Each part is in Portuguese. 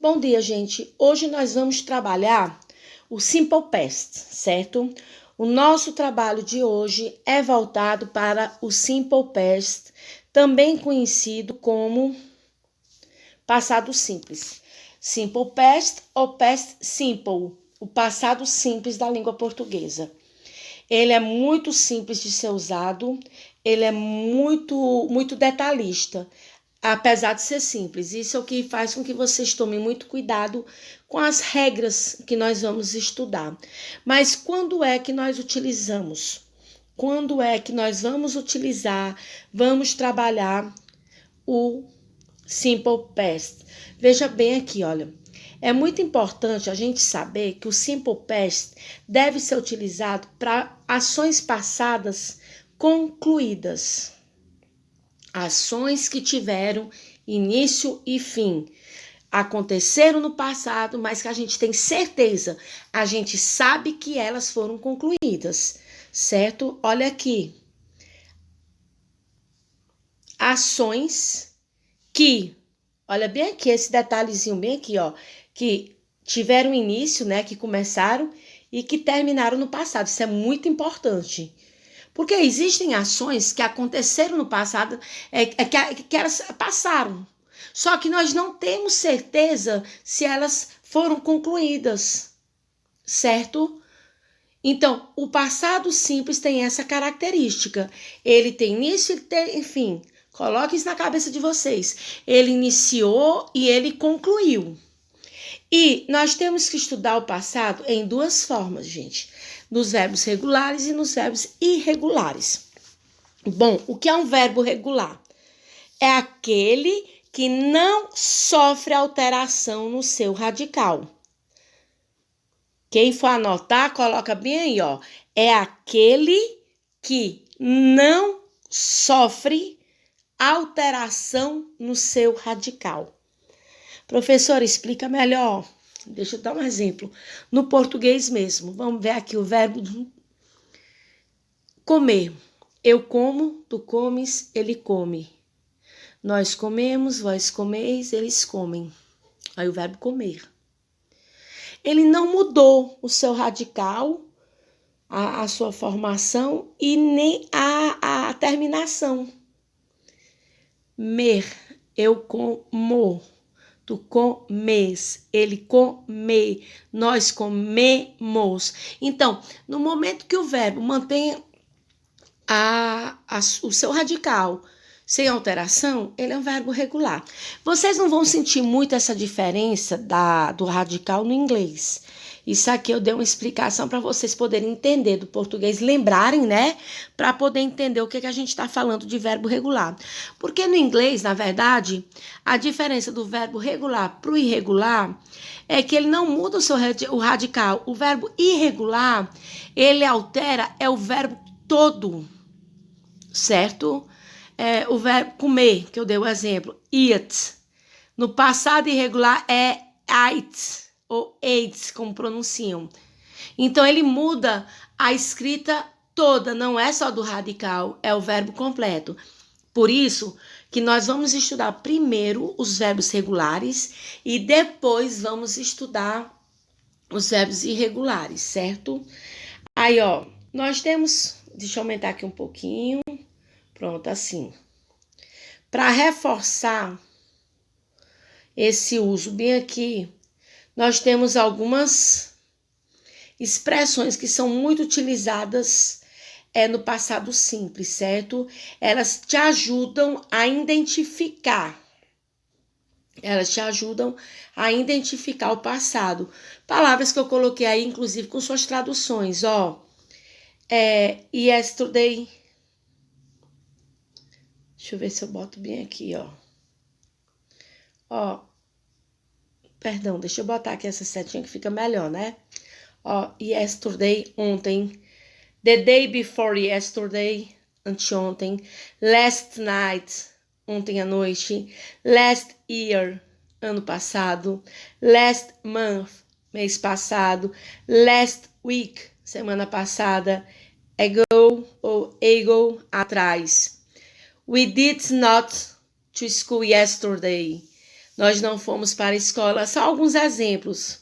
Bom dia, gente. Hoje nós vamos trabalhar o Simple Past, certo? O nosso trabalho de hoje é voltado para o Simple Past, também conhecido como passado simples. Simple Past ou Past Simple, o passado simples da língua portuguesa. Ele é muito simples de ser usado, ele é muito detalhista, apesar de ser simples. Isso é o que faz com que vocês tomem muito cuidado com as regras que nós vamos estudar. Mas quando é que nós utilizamos? Quando é que nós vamos utilizar, vamos trabalhar o Simple Past? Veja bem aqui, olha. É muito importante a gente saber que o Simple Past deve ser utilizado para ações passadas concluídas. Ações que tiveram início e fim. Aconteceram no passado, mas que a gente tem certeza, a gente sabe que elas foram concluídas, certo? Olha aqui. Ações que, olha bem aqui, esse detalhezinho bem aqui, ó, que tiveram início, né, que começaram e que terminaram no passado. Isso é muito importante. Porque existem ações que aconteceram no passado, que elas passaram. Só que nós não temos certeza se elas foram concluídas, certo? Então, o passado simples tem essa característica. Ele tem início e tem fim. Coloque isso na cabeça de vocês. Ele iniciou e ele concluiu. E nós temos que estudar o passado em duas formas, gente. Nos verbos regulares e nos verbos irregulares. Bom, o que é um verbo regular? É aquele que não sofre alteração no seu radical. Quem for anotar, coloca bem aí, ó. É aquele que não sofre alteração no seu radical. Professora, explica melhor. Deixa eu dar um exemplo. No português mesmo. Vamos ver aqui o verbo comer. Eu como, tu comes, ele come. Nós comemos, vós comeis, eles comem. Aí o verbo comer. Ele não mudou o seu radical, a sua formação e nem a terminação. Mer, eu como. Tu comes, ele come, nós comemos. Então, no momento que o verbo mantém o seu radical sem alteração, ele é um verbo regular. Vocês não vão sentir muito essa diferença do radical no inglês. Isso aqui eu dei uma explicação para vocês poderem entender do português, lembrarem, né? Para poder entender o que a gente está falando de verbo regular. Porque no inglês, na verdade, a diferença do verbo regular para o irregular é que ele não muda o radical. O verbo irregular, ele altera, é o verbo todo, certo? O verbo comer, que eu dei o exemplo, eat. No passado irregular é ate ou ate, como pronunciam. Então, ele muda a escrita toda, não é só do radical, é o verbo completo. Por isso que nós vamos estudar primeiro os verbos regulares e depois vamos estudar os verbos irregulares, certo? Aí, ó, nós temos, deixa eu aumentar aqui um pouquinho, pronto, assim. Para reforçar esse uso bem aqui, nós temos algumas expressões que são muito utilizadas no passado simples, certo? Elas te ajudam a identificar. Elas te ajudam a identificar o passado. Palavras que eu coloquei aí, inclusive, com suas traduções, ó. Yesterday. Deixa eu ver se eu boto bem aqui, ó. Ó. Perdão, deixa eu botar aqui essa setinha que fica melhor, né? Ó, yesterday, ontem. The day before yesterday, anteontem. Last night, ontem à noite. Last year, ano passado. Last month, mês passado. Last week, semana passada. Ago ou ago, atrás. We did not to school yesterday. Nós não fomos para a escola. Só alguns exemplos.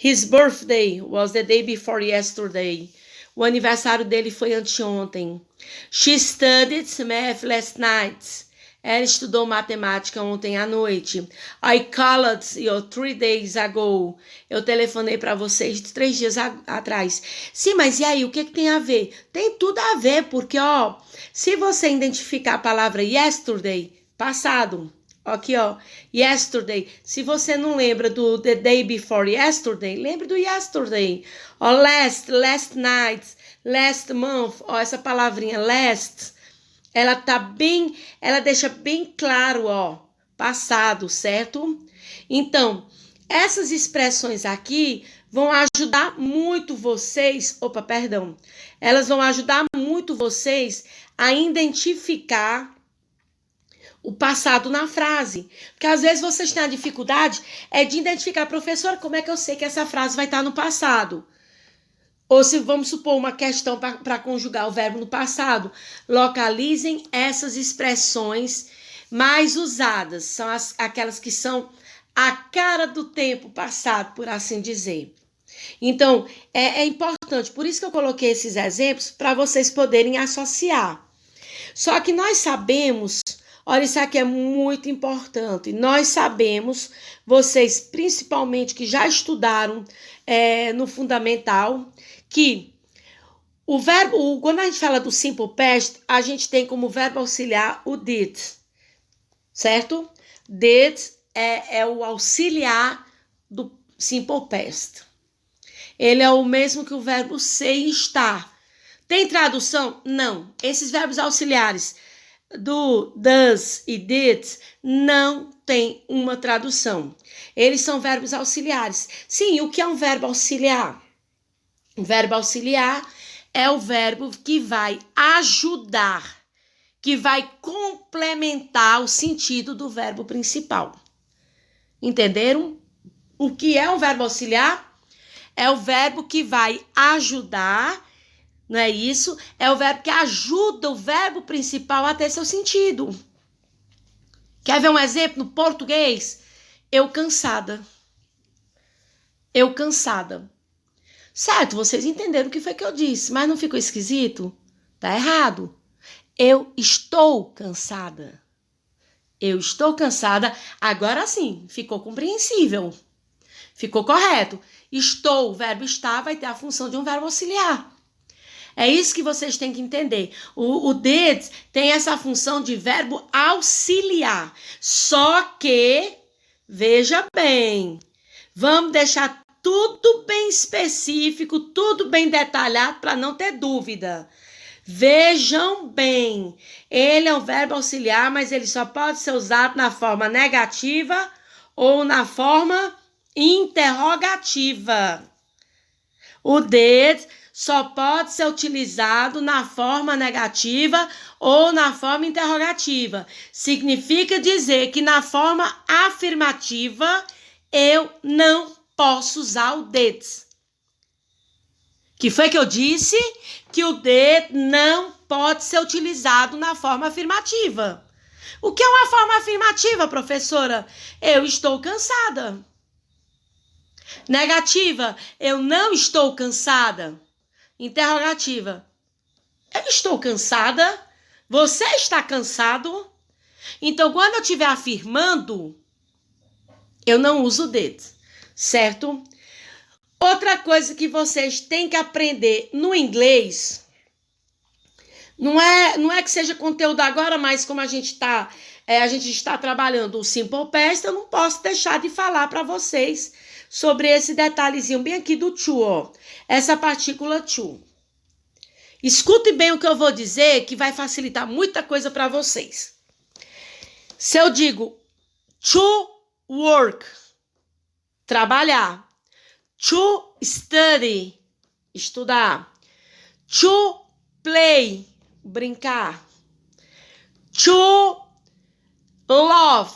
His birthday was the day before yesterday. O aniversário dele foi anteontem. She studied math last night. Ela estudou matemática ontem à noite. I called you 3 days ago. Eu telefonei para vocês 3 dias atrás. Sim, mas e aí, o que tem a ver? Tem tudo a ver, porque, se você identificar a palavra yesterday, passado, aqui, yesterday. Se você não lembra do the day before yesterday, lembre do yesterday. Last night, last month, essa palavrinha last, ela deixa bem claro, passado, certo? Então, essas expressões aqui vão ajudar muito vocês, elas vão ajudar muito vocês a identificar o passado na frase. Porque às vezes vocês têm a dificuldade de identificar, professor, como é que eu sei que essa frase vai estar no passado? Ou se vamos supor uma questão para conjugar o verbo no passado, localizem essas expressões mais usadas. São aquelas que são a cara do tempo passado, por assim dizer. Então, é importante. Por isso que eu coloquei esses exemplos para vocês poderem associar. Só que nós sabemos, olha, isso aqui é muito importante. Nós sabemos, vocês principalmente que já estudaram no fundamental, que o verbo, quando a gente fala do simple past, a gente tem como verbo auxiliar o did, certo? Did é o auxiliar do simple past. Ele é o mesmo que o verbo ser e estar. Tem tradução? Não. Esses verbos auxiliares do does e did não tem uma tradução. Eles são verbos auxiliares. Sim, o que é um verbo auxiliar? O verbo auxiliar é o verbo que vai ajudar, que vai complementar o sentido do verbo principal. Entenderam? O que é um verbo auxiliar? É o verbo que vai ajudar, não é isso? É o verbo que ajuda o verbo principal a ter seu sentido. Quer ver um exemplo no português? Eu cansada. Eu cansada. Certo, vocês entenderam o que foi que eu disse, mas não ficou esquisito? Tá errado. Eu estou cansada. Eu estou cansada. Agora sim, ficou compreensível. Ficou correto. Estou, o verbo estar vai ter a função de um verbo auxiliar. É isso que vocês têm que entender. O did tem essa função de verbo auxiliar. Só que, veja bem, vamos deixar tudo bem específico, tudo bem detalhado para não ter dúvida. Vejam bem, ele é um verbo auxiliar, mas ele só pode ser usado na forma negativa ou na forma interrogativa. O did só pode ser utilizado na forma negativa ou na forma interrogativa. Significa dizer que na forma afirmativa eu não posso usar o did. Que foi que eu disse? Que o did não pode ser utilizado na forma afirmativa. O que é uma forma afirmativa, professora? Eu estou cansada. Negativa, eu não estou cansada. Interrogativa, eu estou cansada. Você está cansado? Então, quando eu estiver afirmando, eu não uso o did, certo? Outra coisa que vocês têm que aprender no inglês, não é que seja conteúdo agora, mas como a gente está trabalhando o simple past, eu não posso deixar de falar para vocês sobre esse detalhezinho bem aqui do to, essa partícula to. Escute bem o que eu vou dizer, que vai facilitar muita coisa para vocês. Se eu digo to work, trabalhar, to study, estudar, to play, brincar, to love,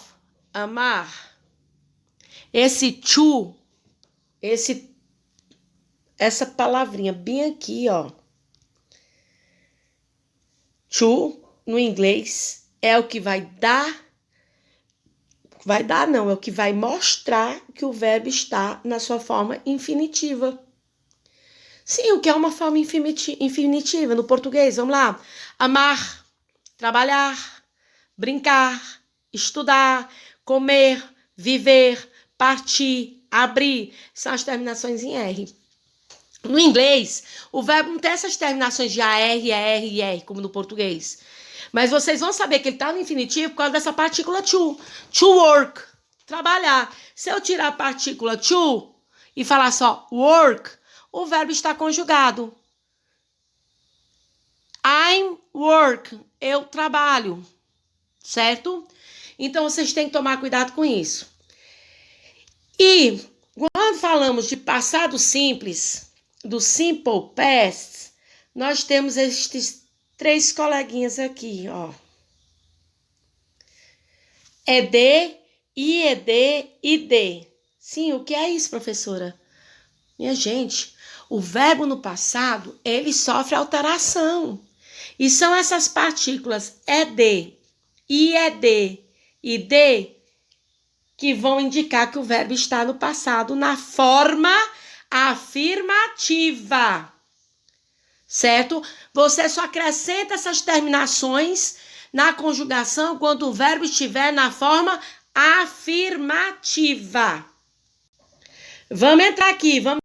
amar. Esse to, essa palavrinha bem aqui, to, no inglês, é o que vai dar Vai dar não, é o que vai mostrar que o verbo está na sua forma infinitiva. Sim, o que é uma forma infinitiva no português? Vamos lá. Amar, trabalhar, brincar, estudar, comer, viver, partir, abrir. São as terminações em R. No inglês, o verbo não tem essas terminações de AR, ER e R, como no português. Mas vocês vão saber que ele está no infinitivo por causa dessa partícula to. To work, trabalhar. Se eu tirar a partícula to e falar só work, o verbo está conjugado. I'm work, eu trabalho, certo? Então, vocês têm que tomar cuidado com isso. E quando falamos de passado simples, do simple past, nós temos estes 3 coleguinhas aqui, ó. ED, IED, ID. Sim, o que é isso, professora? Minha gente, o verbo no passado, ele sofre alteração. E são essas partículas ED, IED, ID que vão indicar que o verbo está no passado na forma afirmativa. Certo? Você só acrescenta essas terminações na conjugação quando o verbo estiver na forma afirmativa. Vamos entrar aqui, vamos